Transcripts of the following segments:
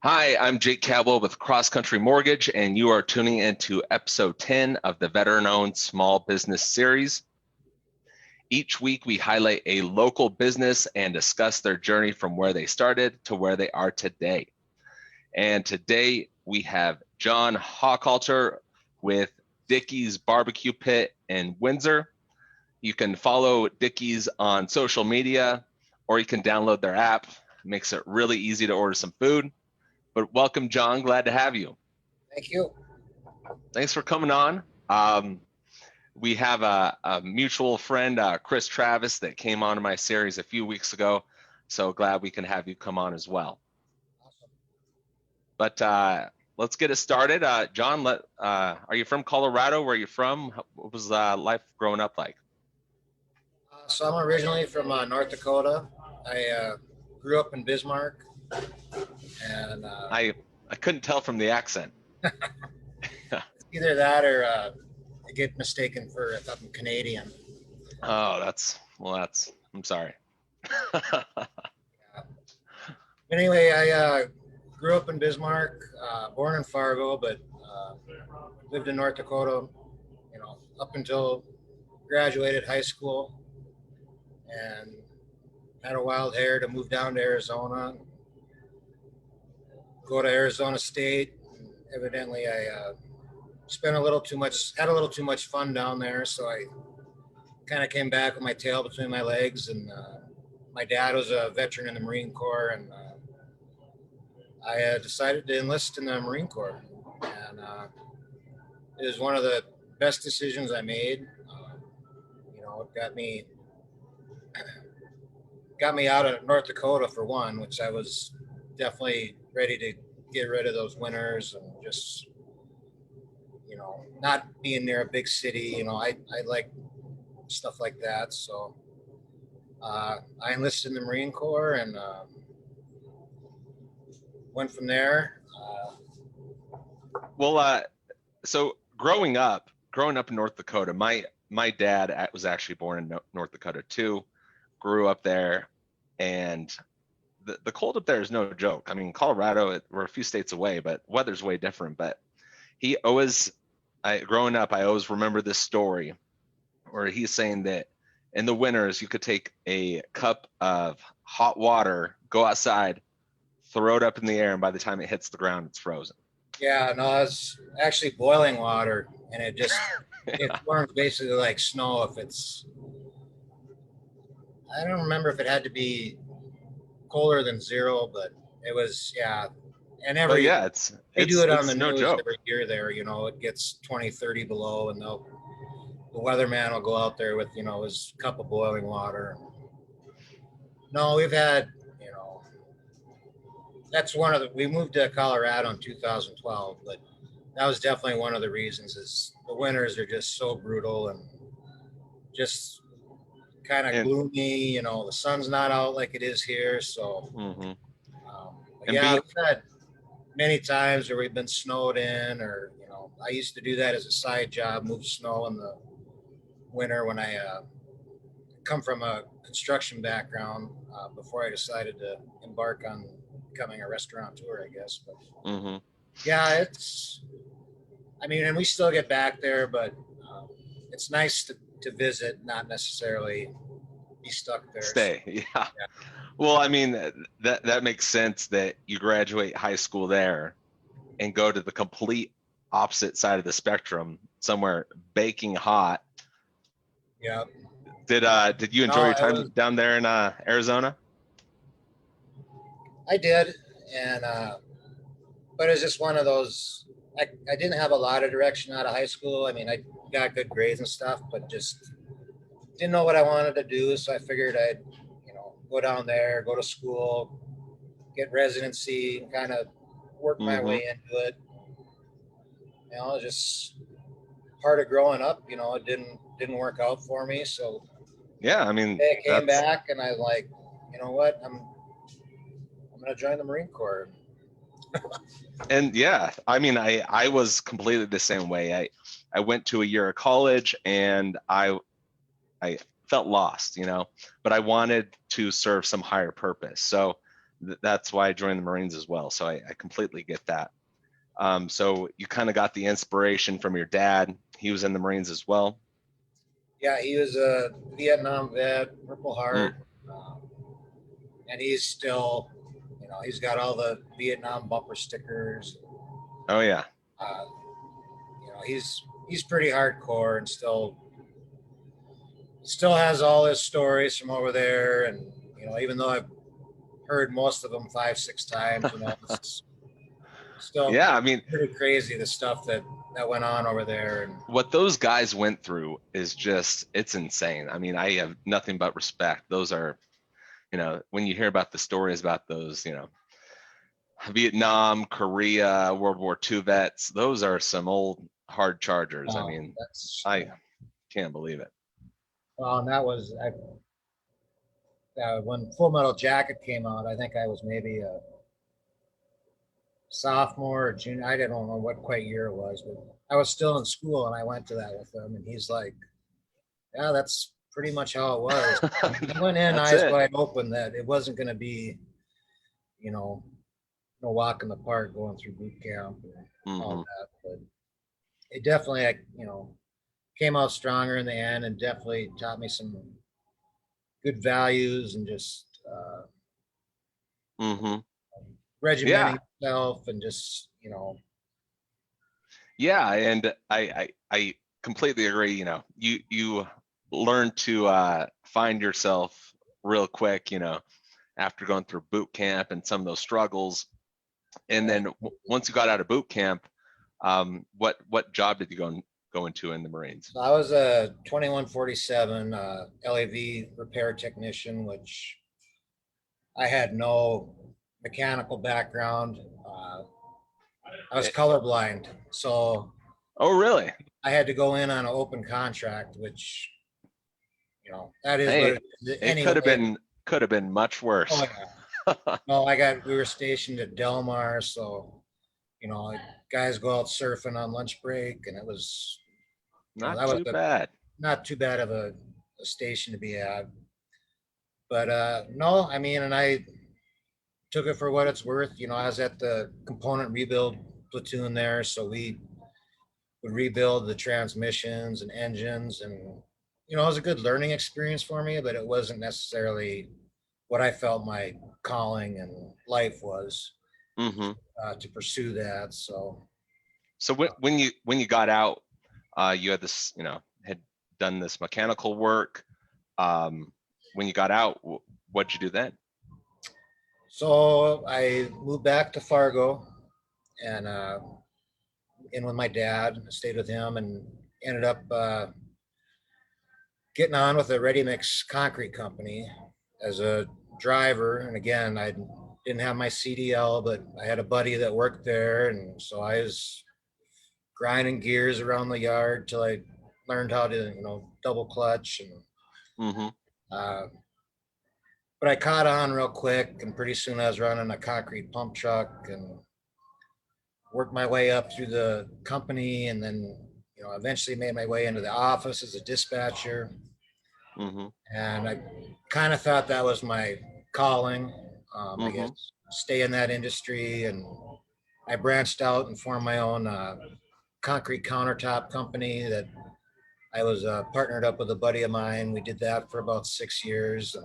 Hi, I'm Jake Cabell with Cross Country Mortgage, and you are tuning into episode 10 of the Veteran-Owned Small Business Series. Each week, we highlight a local business and discuss their journey from where they started to where they are today. And today, we have John Hockhalter with Dickey's Barbecue Pit in Windsor. You can follow Dickey's on social media, or you can download their app. It makes it really easy to order some food. But welcome, John. Glad to have you. Thank you. Thanks for coming on. We have a mutual friend, Chris Travis, that came on to my series a few weeks ago. So glad we can have you come on as well. Awesome. But let's get it started. John, are you from Colorado? Where are you from? What was life growing up like? So I'm originally from North Dakota. I grew up in Bismarck, and I couldn't tell from the accent. either that or I get mistaken for if I'm Canadian. Oh, I'm sorry. Anyway, I grew up in Bismarck, born in Fargo, but lived in North Dakota, up until graduated high school, and had a wild hair to move down to Arizona, go to Arizona State. Evidently, I had a little too much fun down there, so I kind of came back with my tail between my legs. And my dad was a veteran in the Marine Corps, and I decided to enlist in the Marine Corps, and it was one of the best decisions I made. It got me out of North Dakota for one, which I was definitely ready to get rid of those winters and just, not being near a big city. I like stuff like that. So I enlisted in the Marine Corps and went from there. So growing up in North Dakota, my dad was actually born in North Dakota too, grew up there, and the cold up there is no joke. I mean, Colorado, we're a few states away, but weather's way different. But growing up, I always remember this story where he's saying that in the winters, you could take a cup of hot water, go outside, throw it up in the air, and by the time it hits the ground, it's frozen. Yeah, no, it's actually boiling water, and it forms basically like snow. I don't remember if it had to be colder than zero, but it was, yeah. And they do it on the no news joke. every year there, it gets 20, 30 below, and the weatherman will go out there with, his cup of boiling water. No, we've had, we moved to Colorado in 2012, but that was definitely one of the reasons is the winters are just so brutal and just kind of gloomy. The sun's not out like it is here. So, we've had many times where we've been snowed in, or, I used to do that as a side job, move snow in the winter when I come from a construction background before I decided to embark on becoming a restaurateur, I guess. But yeah, and we still get back there, but it's nice to visit, not necessarily be stuck there. Stay, yeah. Well, I mean, that makes sense that you graduate high school there and go to the complete opposite side of the spectrum, somewhere baking hot. Yeah. Did you enjoy your time down there in Arizona? I did, and but it was just one of those. I didn't have a lot of direction out of high school. I mean, I got good grades and stuff, but just didn't know what I wanted to do. So I figured I'd, go down there, go to school, get residency, and kind of work my way into it. Just part of growing up. It didn't work out for me. So yeah, I mean, I came back, and I like, you know what, I'm going to join the Marine Corps. And yeah, I mean, I was completely the same way. I went to a year of college, and I felt lost, but I wanted to serve some higher purpose. So that's why I joined the Marines as well. So I completely get that. So you kind of got the inspiration from your dad. He was in the Marines as well. Yeah, he was a Vietnam vet, Purple Heart, Mm. and he's still, he's got all the Vietnam bumper stickers. Oh yeah. Uh, he's pretty hardcore and still has all his stories from over there. And even though I've heard most of them 5-6 times, it's still Yeah, I mean, pretty crazy the stuff that went on over there. And what those guys went through is just, it's insane. I mean, I have nothing but respect. Those are, when you hear about the stories about those, Vietnam, Korea, World War II vets, those are some old hard chargers. I mean, I can't believe it. well, and that was when Full Metal Jacket came out. I think I was maybe a sophomore or junior. I didn't know what quite year it was, but I was still in school and I went to that with him. And he's like, "Yeah, that's pretty much how it was." I went in eyes wide open that it wasn't going to be, no walk in the park going through boot camp and all that. But it definitely, came out stronger in the end and definitely taught me some good values and just regimenting yourself and just, Yeah, and I completely agree. You learn to find yourself real quick, after going through boot camp and some of those struggles. And then once you got out of boot camp, what job did you go into in the Marines? So I was a 2147 LAV repair technician, which I had no mechanical background. I was colorblind, so. Oh, really? I had to go in on an open contract, which, that is Hey, what it anyway. Could have been much worse. Oh, yeah. No, we were stationed at Del Mar, so, guys go out surfing on lunch break, and it was not too bad. Not too bad of a station to be at. But no, I mean, and I took it for what it's worth. I was at the component rebuild platoon there, so we would rebuild the transmissions and engines, and it was a good learning experience for me, but it wasn't necessarily what I felt my calling and life was to pursue that. So when you got out, you had this, had done this mechanical work. When you got out, what'd you do then? So I moved back to Fargo and in with my dad, stayed with him, and ended up getting on with a ready mix concrete company as a driver. And again, I didn't have my CDL, but I had a buddy that worked there, and so I was grinding gears around the yard till I learned how to double clutch. And but I caught on real quick, and pretty soon I was running a concrete pump truck and worked my way up through the company, and then eventually made my way into the office as a dispatcher. And I kind of thought that was my calling, I guess, stay in that industry. And I branched out and formed my own concrete countertop company that I was partnered up with a buddy of mine. We did that for about 6 years.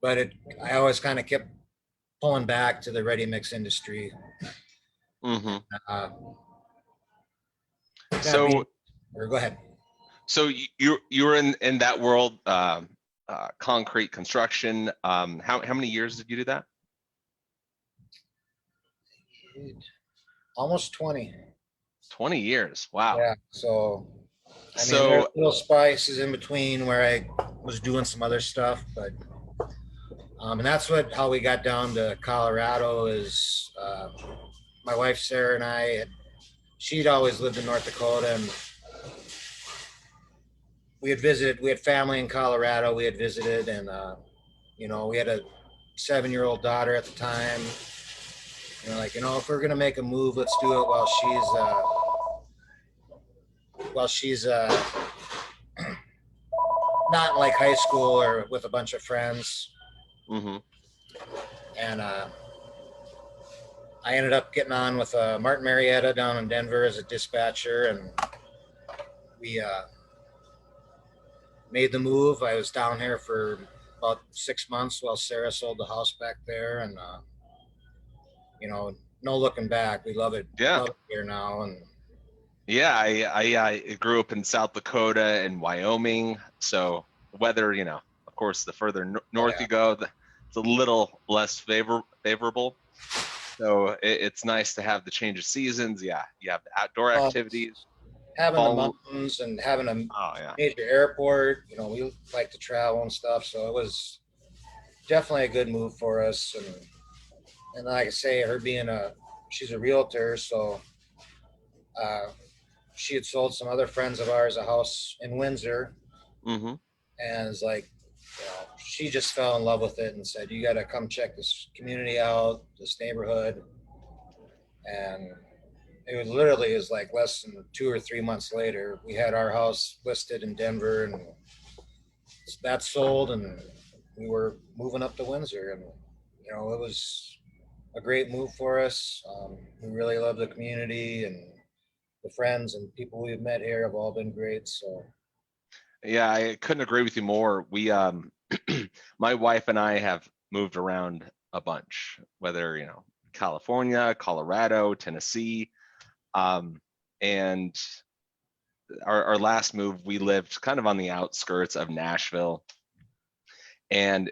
But I always kind of kept pulling back to the ready mix industry. So go ahead. So you were in that world, concrete construction. How many years did you do that? Almost 20. 20 years. Wow. Yeah. So there's little spices in between where I was doing some other stuff, but and that's how we got down to Colorado. Is my wife Sarah and I she'd always lived in North Dakota, and we had family in Colorado. We had visited, and we had a 7-year-old daughter at the time. If we're gonna make a move, let's do it while she's not like high school or with a bunch of friends. Mm-hmm. And I ended up getting on with Martin Marietta down in Denver as a dispatcher, and we made the move. I was down here for about 6 months while Sarah sold the house back there, and no looking back. We Yeah. love it here now, and Yeah, I grew up in South Dakota and Wyoming, so weather, of course, the further oh north yeah, you go, it's a little less favorable. So it's nice to have the change of seasons. Yeah, you have the outdoor well, activities. having the Fall. mountains and having a Oh yeah, major airport. We like to travel and stuff, so it was definitely a good move for us. And like I say, her being she's a realtor, so uh, she had sold some other friends of ours a house in Windsor, mm-hmm. and it's like, she just fell in love with it and said, "You got to come check this community out, this neighborhood." And it was like less than 2 or 3 months later, we had our house listed in Denver, and that sold, and we were moving up to Windsor, and it was a great move for us. We really love the community, and the friends and people we've met here have all been great. So Yeah, I couldn't agree with you more. We my wife and I have moved around a bunch, whether California, Colorado, Tennessee, and our last move, we lived kind of on the outskirts of Nashville, and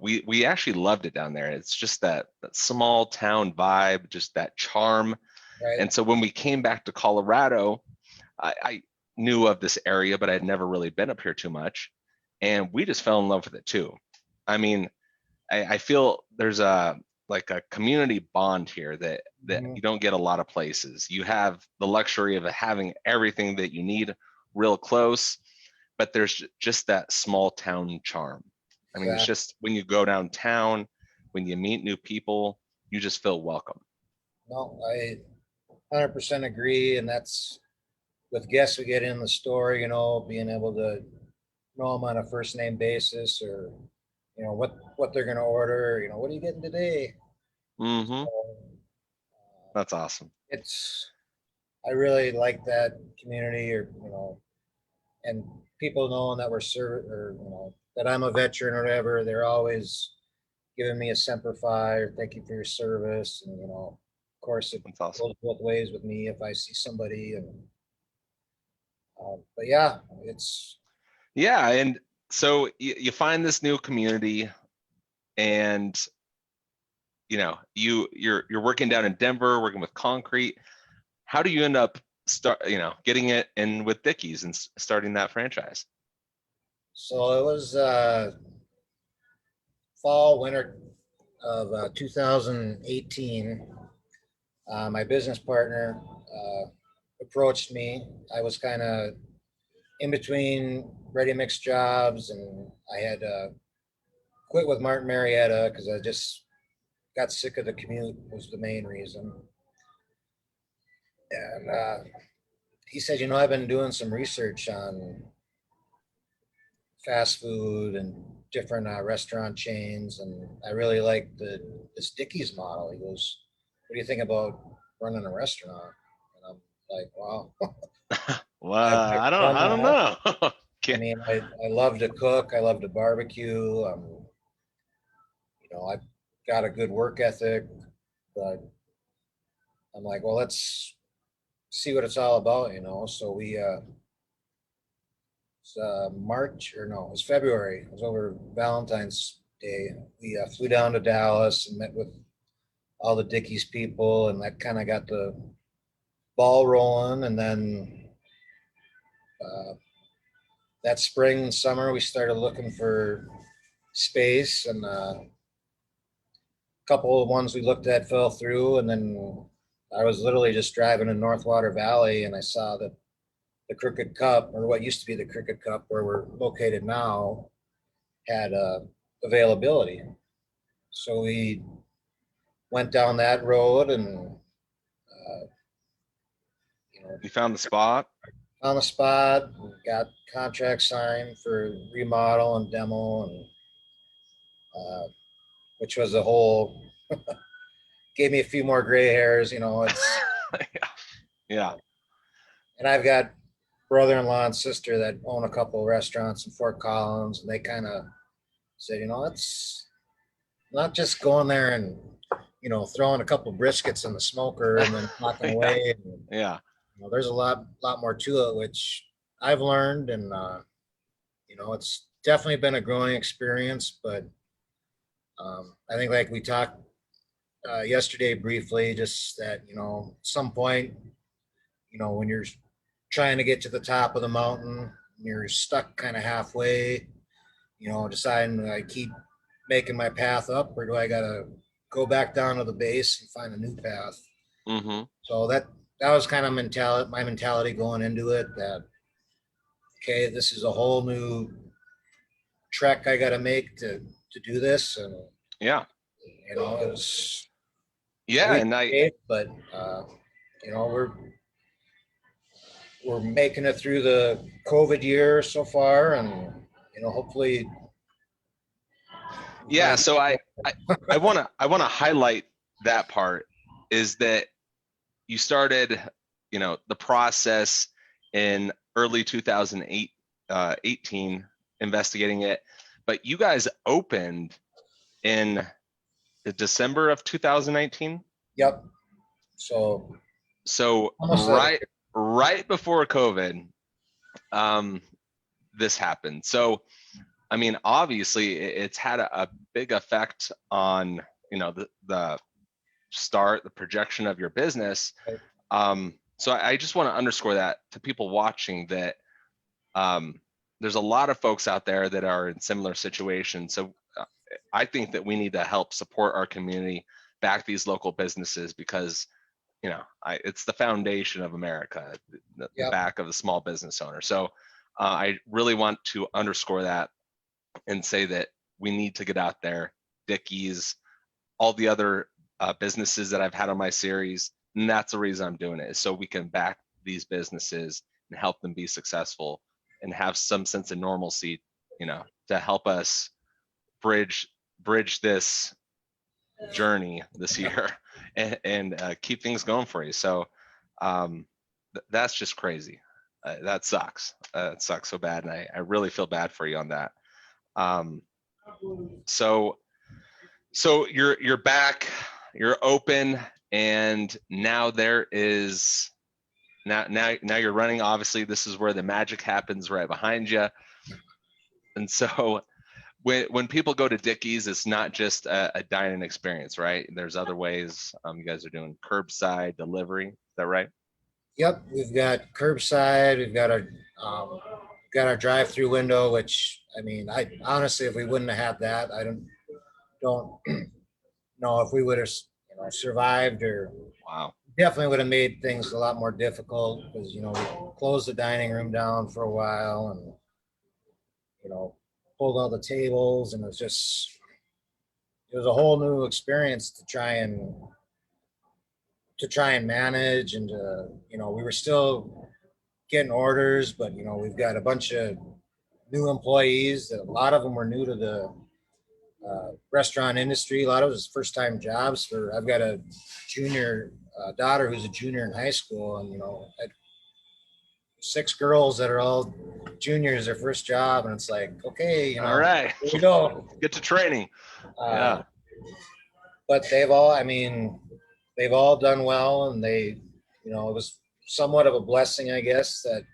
we actually loved it down there. It's just that small town vibe, just that charm. right, And so when we came back to Colorado, I knew of this area, but I'd never really been up here too much, and we just fell in love with it too. I mean, I feel there's like a community bond here that mhm, you don't get a lot of places. You have the luxury of having everything that you need real close, but there's just that small town charm. I mean, it's exactly. just when you go downtown, when you meet new people, you just feel welcome. No, I 100% agree, and that's with guests we get in the store. Being able to know them on a first name basis, or what they're going to order. What are you getting today? Mm-hmm. So, That's awesome. it's I really like that community, or and people knowing that we're serving, or that I'm a veteran or whatever. They're always giving me a Semper Fi or thank you for your service, and of course it That's awesome. goes both ways with me if I see somebody, and but yeah, it's Yeah, and so you find this new community, and you're working down in Denver, working with concrete. How do you end up getting it in with Dickies and starting that franchise? so it was fall winter of 2018. My business partner approached me. I was kind of in between ready mix jobs, and I had quit with Martin Marietta because I just got sick of the commute, was the main reason. And he said, I've been doing some research on fast food and different restaurant chains, and I really like this Dickey's model. He goes, "What do you think about running a restaurant?" And I'm like, "Wow, Well, I've never I done don't that." know. I Okay. mean, I love to cook. I love to barbecue. I've got a good work ethic, but I'm like, well, let's see what it's all about. So we, it's, March, or no, it was February. It was over Valentine's Day. We flew down to Dallas and met with all the Dickies people, and that kind of got the ball rolling. And then uh, that spring and summer, we started looking for space, and couple of ones we looked at fell through, and then I was literally just driving in North Water Valley, and I saw that the Crooked Cup, or what used to be the Crooked Cup, where we're located now, had availability. So we went down that road, and you know, You found the spot. on the spot, got contract signed for remodel and demo, and which was a whole, gave me a few more gray hairs, it's, Yeah. and I've got brother-in-law and sister that own a couple of restaurants in Fort Collins, and they kind of said, it's not just going there and, throwing a couple of briskets in the smoker and then walking Yeah. away. And, Yeah. there's a lot more to it, which I've learned, and it's definitely been a growing experience. But I think, like we talked yesterday briefly, just that some point, when you're trying to get to the top of the mountain, you're stuck kind of halfway, deciding, do I keep making my path up, or do I gotta go back down to the base and find a new path? Mm-hmm. So that was kind of my mentality going into it, that okay, this is a whole new trek I got to make to do this. And Yeah. it was a Yeah. leap And of faith, but we're making it through the COVID year so far, and hopefully. yeah. So I want to highlight that part, is that you started, the process in early 2018, investigating it, but you guys opened in December of 2019. Yep. So right before COVID, this happened. So, I mean, obviously it's had a big effect on, the projection of your business. So I just want to underscore that to people watching, that there's a lot of folks out there that are in similar situations. So I think that we need to help support our community, back these local businesses, because it's the foundation of America, the back of the small business owner. So I really want to underscore that and say that we need to get out there. Dickey's, all the other businesses that I've had on my series, and that's the reason I'm doing it, is so we can back these businesses and help them be successful and have some sense of normalcy, to help us bridge this journey this year and keep things going for you. So that's just crazy. That sucks. It sucks so bad, and I really feel bad for you on that. So you're back, you're open, and now there is now you're running. Obviously, this is where the magic happens, right behind you. And so when people go to Dickey's, it's not just a dining experience, right? There's other ways. You guys are doing curbside delivery. Is that right? Yep, we've got curbside. We've got our drive-through window, which, I mean, I honestly, if we wouldn't have had that, I don't know if we would have survived, or Wow. definitely would have made things a lot more difficult, because we closed the dining room down for a while, and pulled all the tables, and it was a whole new experience to try and manage, and we were still getting orders, but we've got a bunch of new employees that, a lot of them were new to the restaurant industry. A lot of it was first time jobs. I've got a junior daughter who's a junior in high school, and I had 6 girls that are all juniors, their first job, and it's like, okay, all right, here we go, get to training. Yeah. But they've all done well, and it was somewhat of a blessing, I guess, that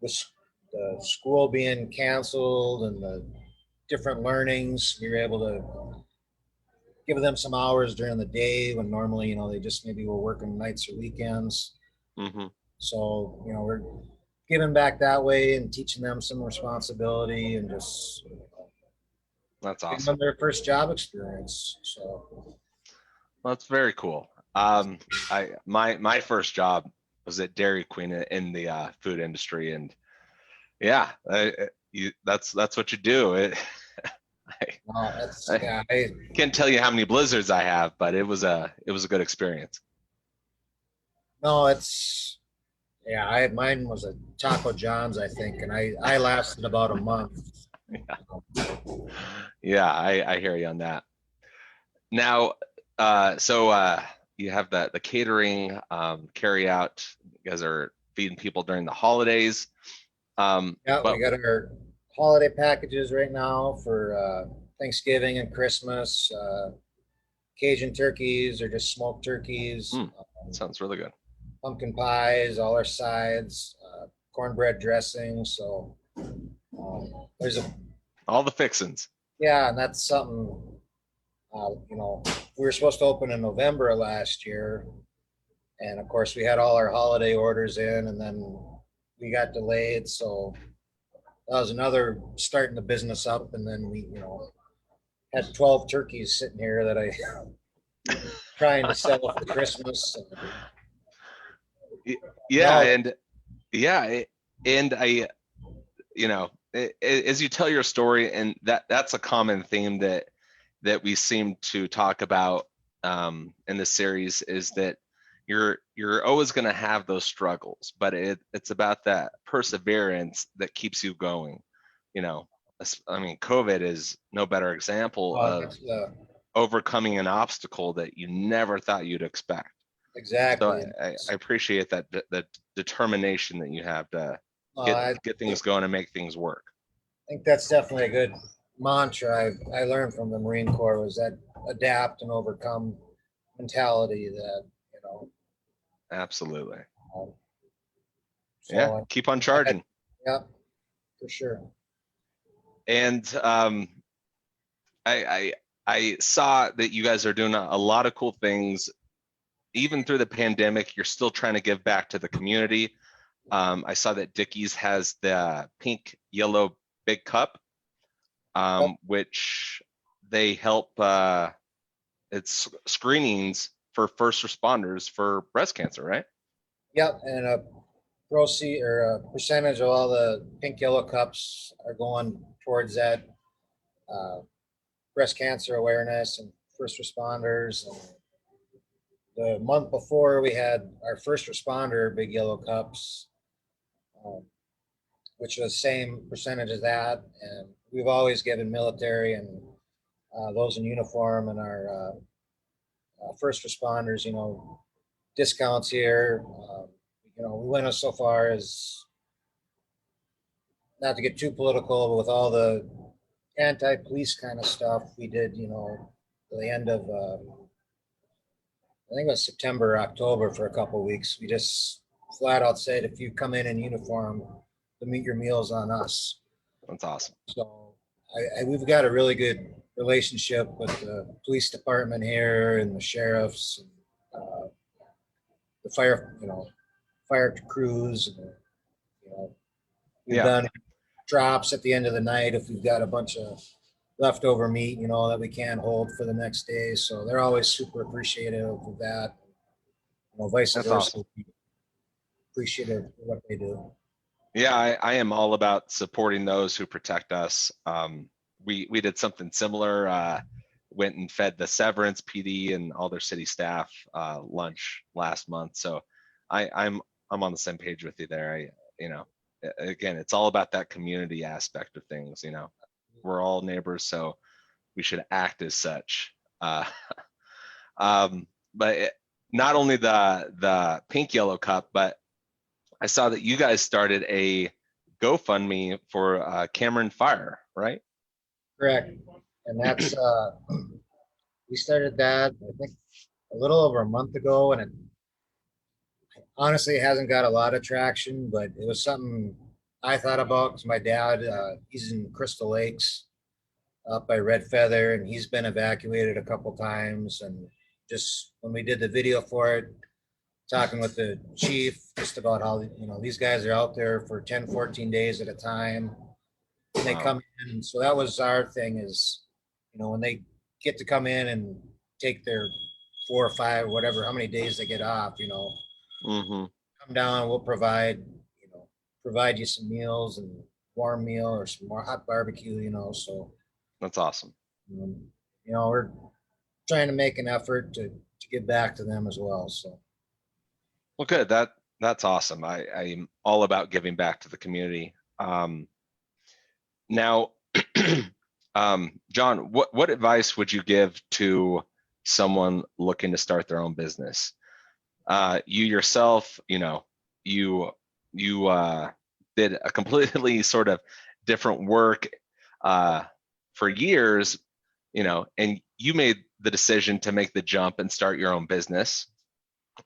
with the school being canceled and the different learnings, we were able to give them some hours during the day when normally, they just maybe were working nights or weekends. Mm-hmm. So, we're giving back that way and teaching them some responsibility, and just That's giving awesome. them their first job experience. So, well, that's very cool. My first job was at Dairy Queen in the food industry, and yeah, that's what you do. I can't tell you how many blizzards I have, but it was a good experience. No, mine was a Taco John's, I think, and I lasted about a month. Yeah, I hear you on that. Now, you have the catering, carry out. You guys are feeding people during the holidays. Yeah, But we got our holiday packages right now for Thanksgiving and Christmas. Cajun turkeys or just smoked turkeys, sounds really good. pumpkin pies, all our sides, cornbread dressing. So there's All the fixins. yeah, and that's something, we were supposed to open in November of last year. And of course, we had all our holiday orders in, and then we got delayed. So that was another starting the business up. And then we, had 12 turkeys sitting here that I trying to sell for Christmas. Yeah, and yeah, and I, as you tell your story, and that's a common theme that we seem to talk about in the series, is that you're always going to have those struggles, but it's about that perseverance that keeps you going. I mean, COVID is no better example of overcoming an obstacle that you never thought you'd expect. Exactly. So I appreciate that the determination that you have to get things going and make things work. I think that's definitely a good mantra I learned from the Marine Corps, was that adapt and overcome mentality that, Absolutely. So Yeah, keep on charging. Yeah, for sure. And I saw that you guys are doing a lot of cool things. Even through the pandemic, you're still trying to give back to the community. I saw that Dickey's has the pink, yellow big cup, which they help. It's screenings for first responders for breast cancer, right? Yep, and a proceed or a percentage of all the pink, yellow cups are going towards that breast cancer awareness and first responders. And the month before, we had our first responder big yellow cups, which was same percentage as that. And we've always given military and those in uniform and our first responders, discounts here. We went so far as, not to get too political, but with all the anti-police kind of stuff we did, the end of, I think it was September, October, for a couple of weeks. We just flat out said, if you come in uniform, to meet your meals on us. That's awesome. So we've got a really good relationship with the police department here and the sheriffs, and, the fire crews. And, we've done drops at the end of the night if we've got a bunch of leftover meat, that we can't hold for the next day. So they're always super appreciative of that. Vice versa. Awesome. Appreciative of what they do. Yeah, I am all about supporting those who protect us. We did something similar. Went and fed the Severance PD and all their city staff lunch last month. So I'm on the same page with you there. Again, it's all about that community aspect of things. We're all neighbors, so we should act as such. But not only the pink yellow cup, but I saw that you guys started a GoFundMe for Cameron Fire, right? Correct. And that's we started that, I think, a little over a month ago, and it honestly hasn't got a lot of traction, but it was something I thought about because my dad, he's in Crystal Lakes up by Red Feather, and he's been evacuated a couple times. And just when we did the video for it, talking with the chief just about how, these guys are out there for 10, 14 days at a time. And they come in. So that was our thing is, when they get to come in and take their 4 or 5, whatever, how many days they get off, come down, we'll provide you some meals and warm meal or some more hot barbecue, so. That's awesome. We're trying to make an effort to give back to them as well. So. Well, good. That's awesome. I'm all about giving back to the community. Now, John, what advice would you give to someone looking to start their own business? You yourself, you did a completely sort of different work for years, and you made the decision to make the jump and start your own business.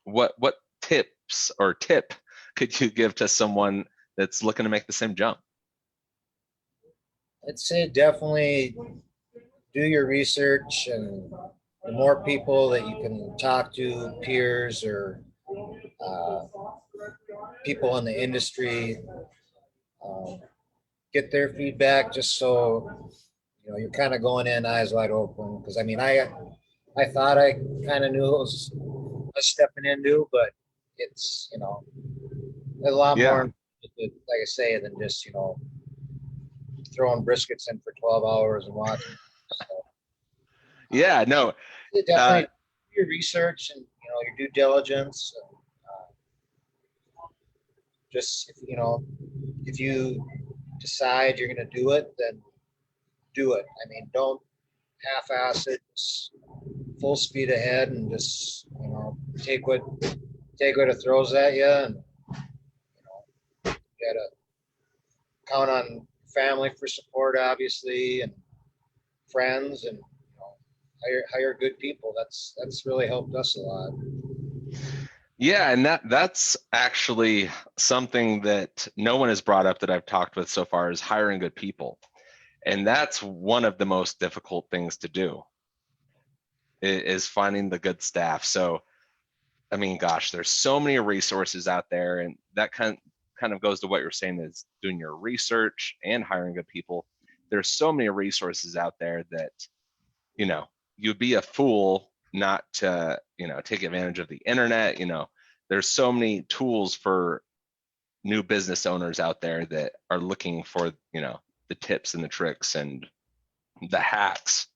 What tips or tip could you give to someone that's looking to make the same jump? I'd say definitely do your research, and the more people that you can talk to, peers or uh, people in the industry, um, get their feedback just so you're kind of going in eyes wide open. Because I mean, I thought I kind of knew what was stepping into, but it's a lot Yeah, more, like I say, than just throwing briskets in for 12 hours and watching. So, yeah, no, uh, definitely do your research and your due diligence. And, just if you decide you're going to do it, then do it. I mean, don't half-ass it. Just full speed ahead and just take what it throws at you, and you gotta count on family for support, obviously, and friends, and hire good people. That's really helped us a lot. yeah, and that's actually something that no one has brought up that I've talked with so far is hiring good people. And that's one of the most difficult things to do is finding the good staff. So, I mean, gosh, there's so many resources out there, and that kind of goes to what you're saying is doing your research and hiring good people. There's so many resources out there that, you'd be a fool not to, take advantage of the internet. There's so many tools for new business owners out there that are looking for, the tips and the tricks and the hacks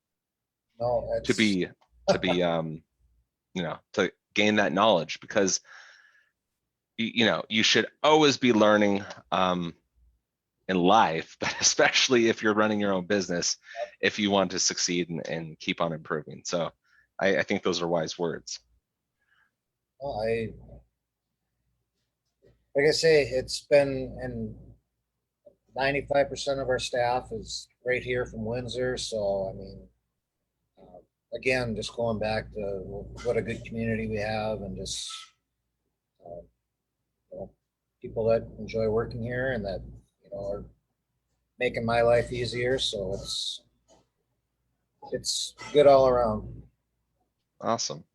No, to it's be to gain that knowledge, because you should always be learning in life, but especially if you're running your own business, if you want to succeed and keep on improving. So I think those are wise words. well, like I say, it's been, and 95% of our staff is right here from Windsor. So I mean, again, just going back to what a good community we have, and just uh, people that enjoy working here and that are making my life easier. So it's good all around. Awesome.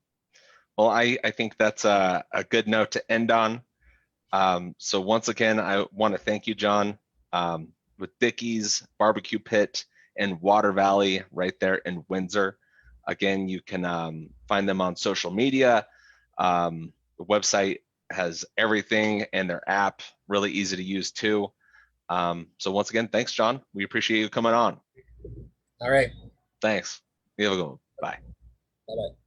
Well, I think that's a good note to end on. So once again, I want to thank you, John, with Dickey's Barbecue Pit and Water Valley right there in Windsor. Again, you can find them on social media. The website has everything, and their app really easy to use too. So once again, thanks, John. We appreciate you coming on. All right. Thanks. You have a good one. Bye. Bye bye.